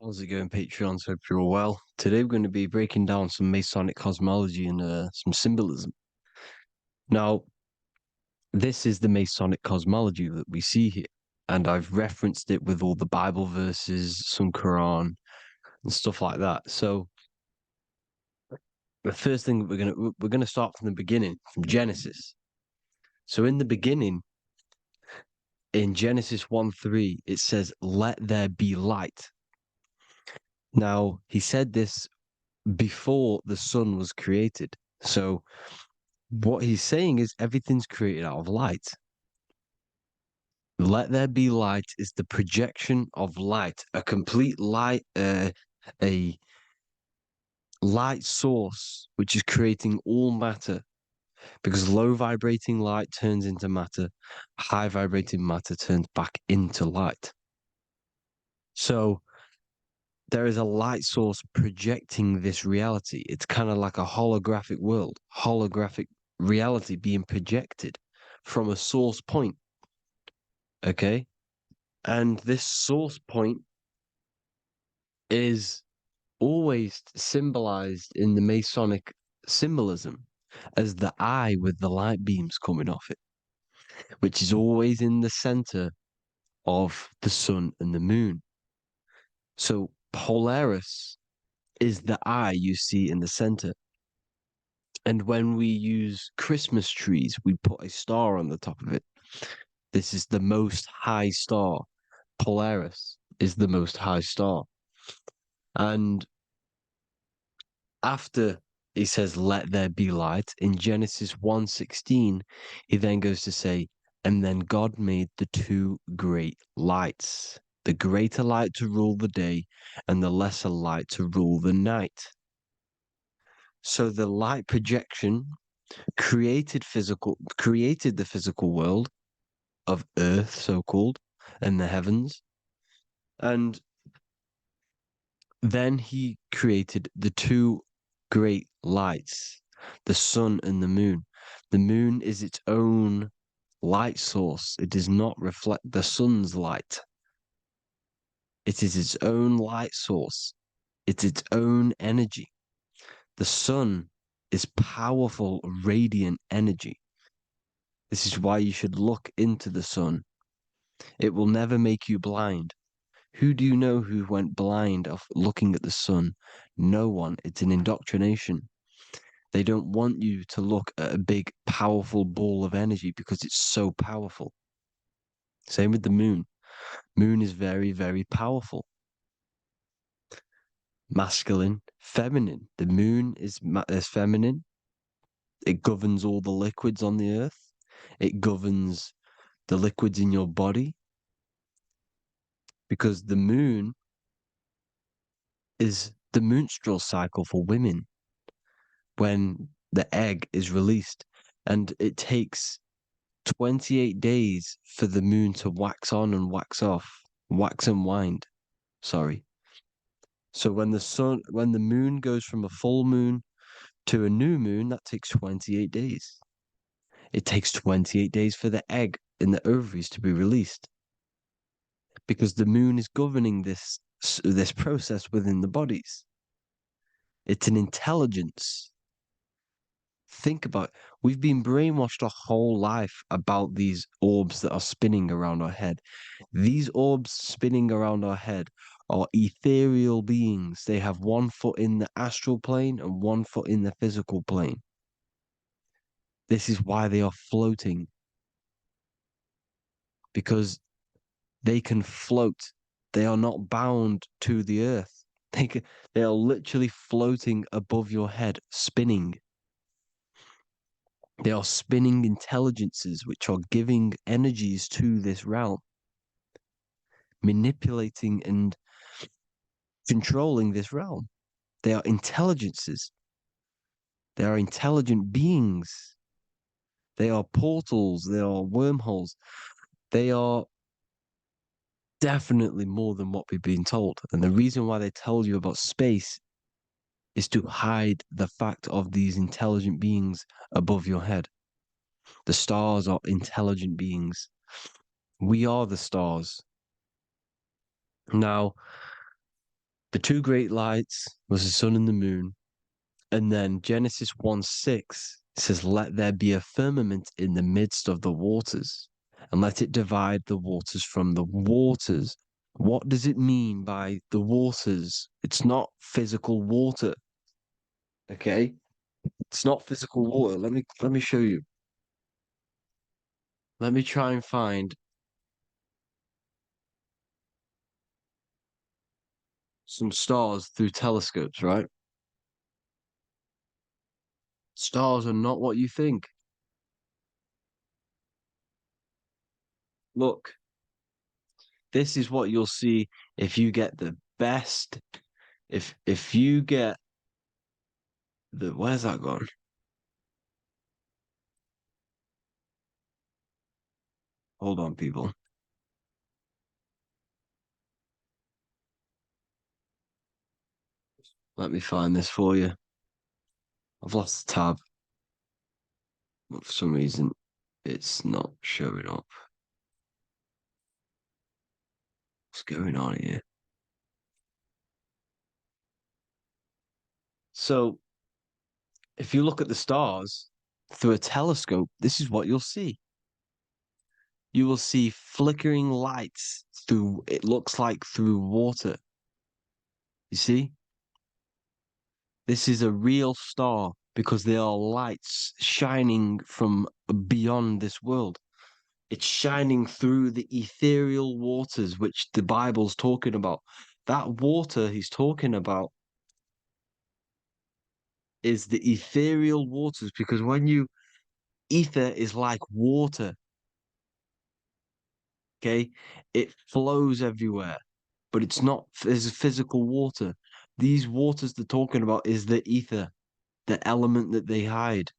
How's it going, Patreons? Hope you're all well. Today we're going to be breaking down some Masonic cosmology and some symbolism. Now, this is the Masonic cosmology that we see here, and I've referenced it with all the Bible verses, some Quran, and stuff like that. So, the first thing that we're gonna start from the beginning, from Genesis. So, in the beginning, in Genesis 1:3, it says, "Let there be light." Now, he said this before the sun was created. So what he's saying is everything's created out of light. Let there be light is the projection of light, a complete light, a light source which is creating all matter. Because low vibrating light turns into matter, high vibrating matter turns back into light. So there is a light source projecting this reality. It's kind of like a holographic world, holographic reality being projected from a source point. Okay. And this source point is always symbolized in the Masonic symbolism as the eye with the light beams coming off it, which is always in the center of the sun and the moon. So Polaris is the eye you see in the center. And when we use Christmas trees, we put a star on the top of it. This is the most high star. Polaris is the most high star. And after he says, "Let there be light," in Genesis 1:16, he then goes to say, "And then God made the two great lights, the greater light to rule the day and the lesser light to rule the night." So the light projection created the physical world of Earth, so called, and the heavens. And then he created the two great lights, the sun and the moon. The moon is its own light source. It does not reflect the sun's light. It is its own light source. It's its own energy. The sun is powerful, radiant energy. This is why you should look into the sun. It will never make you blind. Who do you know who went blind of looking at the sun? No one. It's an indoctrination. They don't want you to look at a big, powerful ball of energy because it's so powerful. Same with the moon. Moon is very, very powerful. Masculine, feminine. The moon is feminine. It governs all the liquids on the earth. It governs the liquids in your body. Because the moon is the menstrual cycle for women when the egg is released. And it takes 28 days for the moon to wax on and wax off, wax and wind. Sorry. So when the moon goes from a full moon to a new moon, that takes 28 days. It takes 28 days for the egg in the ovaries to be released because the moon is governing this process within the bodies. It's an intelligence. Think about it. We've been brainwashed our whole life about these orbs that are spinning around our head. These orbs spinning around our head are ethereal beings. They have one foot in the astral plane and one foot in the physical plane. This is why they are floating. Because they can float. They are not bound to the earth. They are literally floating above your head, spinning. They are spinning intelligences which are giving energies to this realm, manipulating and controlling this realm. They are intelligences. They are intelligent beings. They are portals. They are wormholes. They are definitely more than what we've been told. And the reason why they tell you about space is to hide the fact of these intelligent beings above your head. The stars are intelligent beings. We are the stars. Now, The two great lights was the sun and the moon. And then Genesis 1:6 says, "Let there be a firmament in the midst of the waters, and let it divide the waters from the waters." What does it mean by the waters? It's not physical water. Okay? It's not physical water. Let me show you. Let me try and find some stars through telescopes, right? Stars are not what you think. Look, this is what you'll see if you get the best. If you get the where's that gone? Hold on, people. Let me find this for you. I've lost the tab. But for some reason, it's not showing up. What's going on here? So, if you look at the stars through a telescope, this is what you'll see. You will see flickering lights through, it looks like through water. You see? This is a real star because there are lights shining from beyond this world. It's shining through the ethereal waters, which the Bible's talking about. That water he's talking about is the ethereal waters because when you ether is like water, okay? It flows everywhere, but it's not as physical water. These waters they're talking about is the ether, the element that they hide.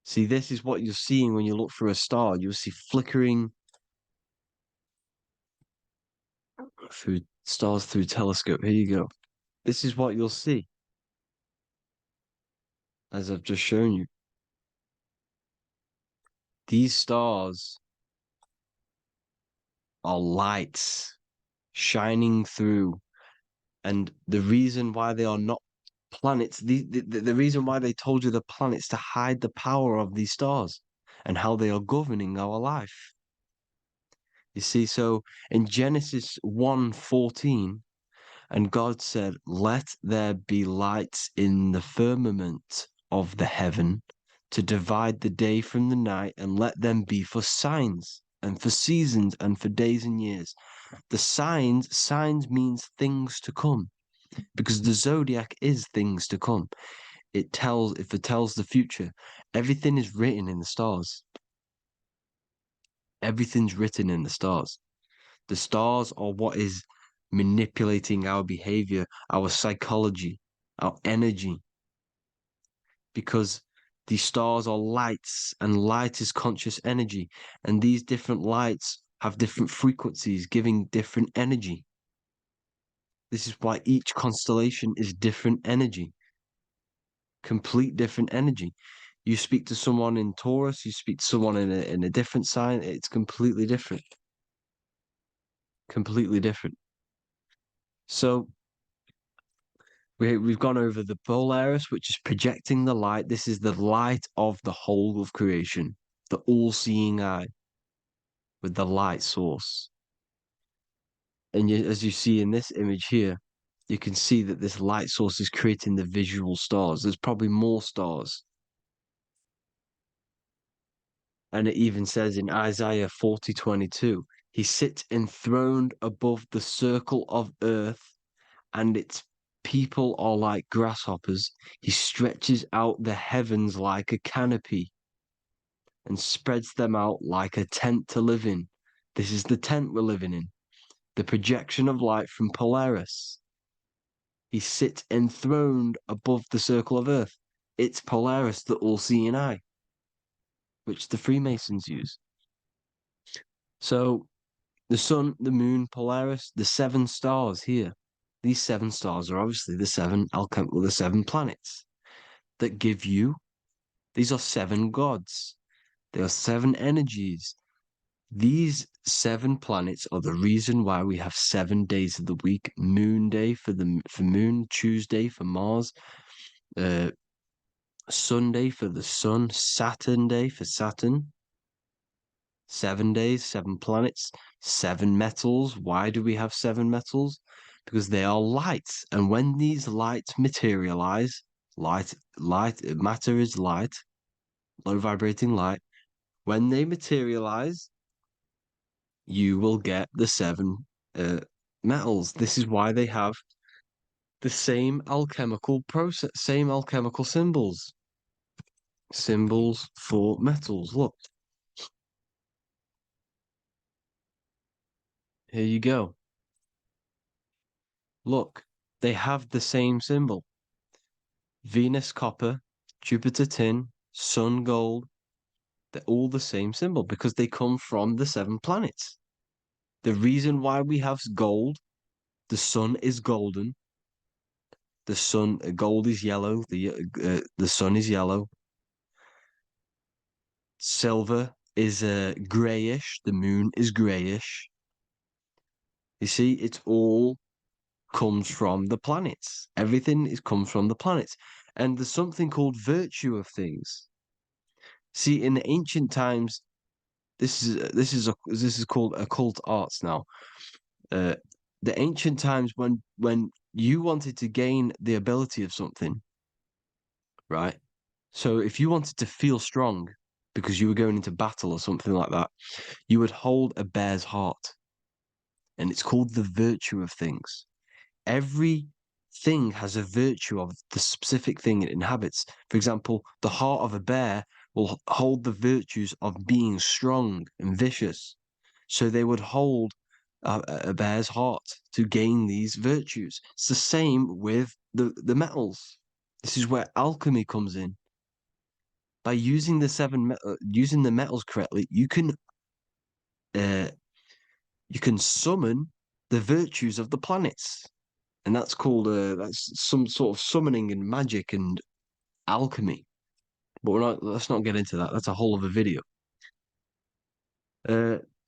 See, this is what you're seeing when you look for a star. You'll see flickering through stars through telescope. Here you go. This is what you'll see, as I've just shown you. These stars are lights shining through, and the reason why they are not planets, the reason why they told you the planets to hide the power of these stars and how they are governing our life. You see, so in Genesis 1:14, and God said, "Let there be lights in the firmament of the heaven to divide the day from the night, and let them be for signs and for seasons and for days and years." The signs means things to come because the zodiac is things to come. If it tells the future, everything is written in the stars. Everything's written in the stars. The stars are what is manipulating our behavior, our psychology, our energy, because these stars are lights and light is conscious energy. And these different lights have different frequencies, giving different energy. This is why each constellation is different energy, complete different energy. You speak to someone in Taurus, you speak to someone in a different sign, it's completely different. Completely different. So we've gone over the Polaris, which is projecting the light. This is the light of the whole of creation, the all-seeing eye with the light source. And as you see in this image here, you can see that this light source is creating the visual stars. There's probably more stars. And it even says in Isaiah 40:22, he sits enthroned above the circle of earth, and its people are like grasshoppers. He stretches out the heavens like a canopy and spreads them out like a tent to live in. This is the tent we're living in, the projection of light from Polaris. He sits enthroned above the circle of earth. It's Polaris, the all-seeing eye, which the Freemasons use. So the sun, the moon, Polaris, the seven stars here. These seven stars are obviously the seven planets that give you. These are seven gods. They are seven energies. These 7 planets are the reason why we have 7 days of the week. Moon day for Moon, Tuesday for Mars, Sunday for the Sun, Saturn day for Saturn. 7 days, 7 planets, 7 metals. Why do we have 7 metals? Because they are lights, and when these lights materialize, matter is light, low vibrating light. When they materialize, you will get the 7 metals. This is why they have the same alchemical process, same alchemical symbols. Symbols for metals. Look, here you go. Look, they have the same symbol. Venus copper, Jupiter tin, Sun gold. They're all the same symbol because they come from the 7 planets. The reason why we have gold, the sun is golden. The sun, gold is yellow. The sun is yellow. Silver is grayish. The moon is grayish. You see, it's all comes from the planets. Everything comes from the planets, and there's something called virtue of things. See, in the ancient times, this is called occult arts now. The ancient times when you wanted to gain the ability of something, right? So if you wanted to feel strong because you were going into battle or something like that, you would hold a bear's heart, and it's called the virtue of things. Every thing has a virtue of the specific thing it inhabits. For example, the heart of a bear will hold the virtues of being strong and vicious. So they would hold a bear's heart to gain these virtues. It's the same with the metals. This is where alchemy comes in. By using using the metals correctly, uh, you can summon the virtues of the planets, and that's called that's some sort of summoning and magic and alchemy. But let's not get into that. That's a whole other video.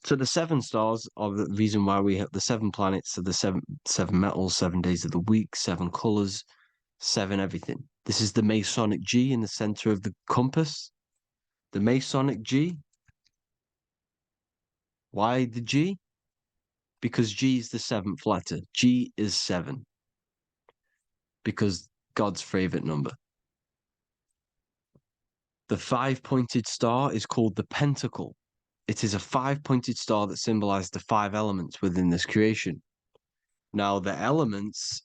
So the 7 stars are the reason why we have the 7 planets, so the seven metals, 7 days of the week, 7 colors, 7 everything. This is the Masonic G in the center of the compass. The Masonic G. Why the G? Because G is the 7th letter. G is 7. Because God's favorite number. The 5-pointed star is called the pentacle. It is a 5-pointed star that symbolizes the 5 elements within this creation. Now, the elements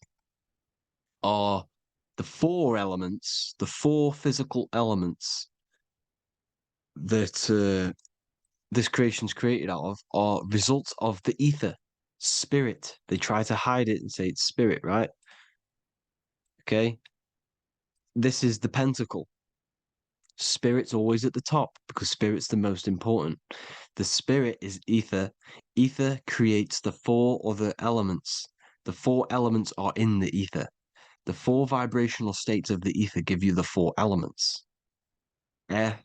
are the 4 elements, the 4 physical elements that this creation's created out of are results of the ether, spirit. They try to hide it and say it's spirit, right? Okay. This is the pentacle. Spirit's always at the top because spirit's the most important. The spirit is ether. Ether creates the 4 other elements. The 4 elements are in the ether. The 4 vibrational states of the ether give you the 4 elements. Air,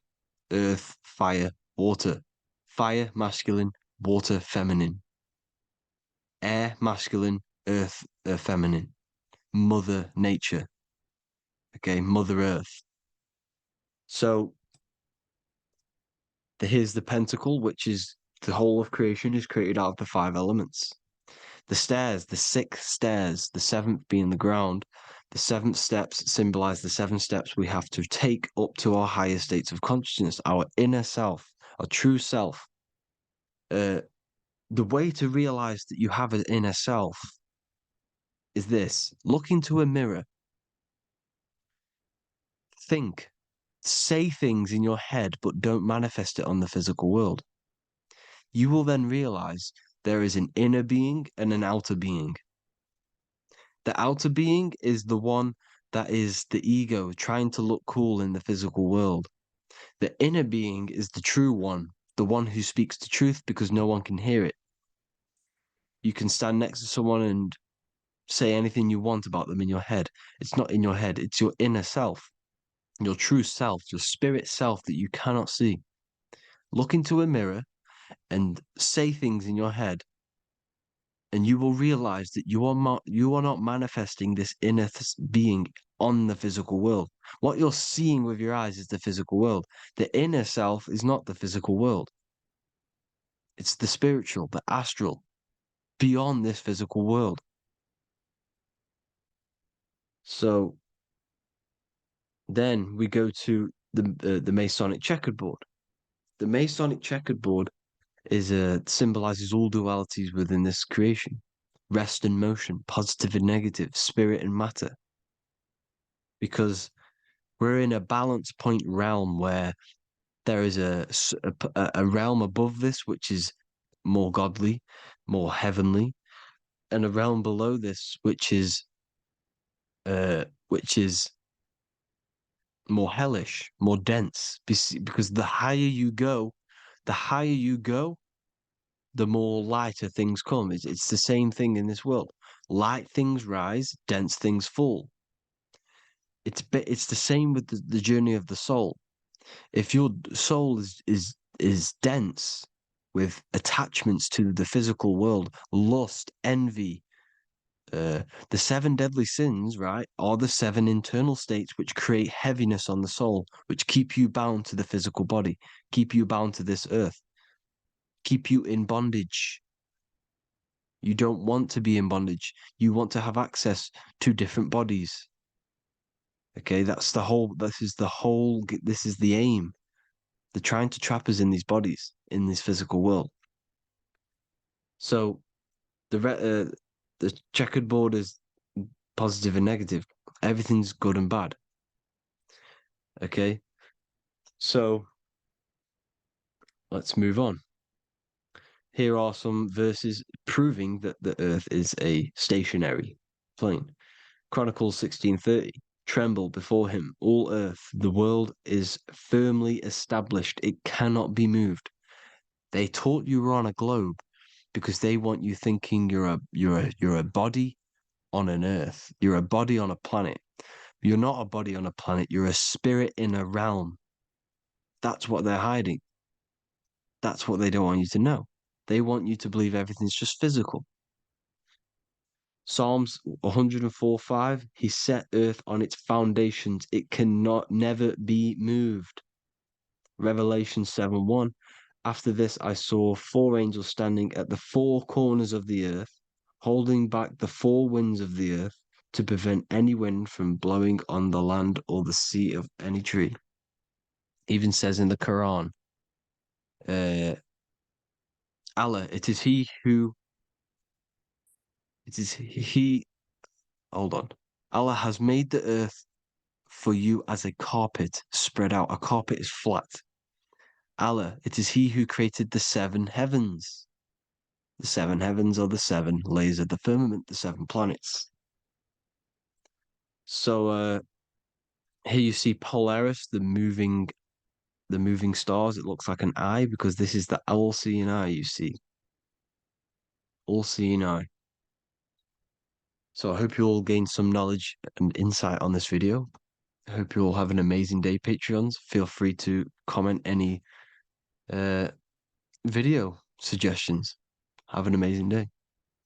earth, fire, water. Fire, masculine, water, feminine. Air, masculine, earth, feminine. Mother nature. Okay, Mother Earth. So here's the pentacle, which is the whole of creation is created out of the 5 elements. The stairs, the 6 stairs, the 7th being the ground, the 7th steps symbolize the 7 steps we have to take up to our higher states of consciousness, our inner self, our true self. The way to realize that you have an inner self is this: look into a mirror, think, say things in your head, but don't manifest it on the physical world. You will then realize there is an inner being and an outer being. The outer being is the one that is the ego trying to look cool in the physical world. The inner being is the true one, the one who speaks the truth because no one can hear it. You can stand next to someone and say anything you want about them in your head. It's not in your head, it's your inner self, your true self, your spirit self that you cannot see. Look into a mirror, and say things in your head, and you will realize that you are not manifesting this inner being on the physical world. What you're seeing with your eyes is the physical world. The inner self is not the physical world. It's the spiritual, the astral, beyond this physical world. So then we go to the Masonic checkerboard. The Masonic checkerboard is symbolizes all dualities within this creation: rest and motion, positive and negative, spirit and matter. Because we're in a balance point realm where there is a realm above this which is more godly, more heavenly, and a realm below this which is more hellish, more dense. Because the higher you go, the more lighter things come. It's the same thing in this world. Light things rise, dense things fall. It's the same with the journey of the soul. If your soul is dense with attachments to the physical world, lust, envy, the 7 deadly sins, right, are the 7 internal states which create heaviness on the soul, which keep you bound to the physical body, keep you bound to this earth, keep you in bondage. You don't want to be in bondage. You want to have access to different bodies. Okay, this is the aim. They're trying to trap us in these bodies, in this physical world. So the checkered board is positive and negative. Everything's good and bad. Okay, so let's move on. Here are some verses proving that the earth is a stationary plane. Chronicles 16:30. Tremble before him, all earth. The world is firmly established. It cannot be moved. They taught you were on a globe because they want you thinking you're a body on an earth. You're a body on a planet. You're not a body on a planet. You're a spirit in a realm. That's what they're hiding. That's what they don't want you to know. They want you to believe everything's just physical. Psalms 104:5, he set earth on its foundations. It cannot never be moved. Revelation 7:1, after this I saw 4 angels standing at the 4 corners of the earth, holding back the 4 winds of the earth to prevent any wind from blowing on the land or the sea of any tree. Even says in the Quran, Allah, it is he, hold on. Allah has made the earth for you as a carpet spread out. A carpet is flat. Allah, it is he who created the 7 heavens. The 7 heavens are the 7 layers of the firmament, the 7 planets. So here you see Polaris, the moving stars. It looks like an eye because this is the all-seeing eye, you see. All-seeing eye. So I hope you all gained some knowledge and insight on this video. I hope you all have an amazing day, Patreons. Feel free to comment any video suggestions. Have an amazing day.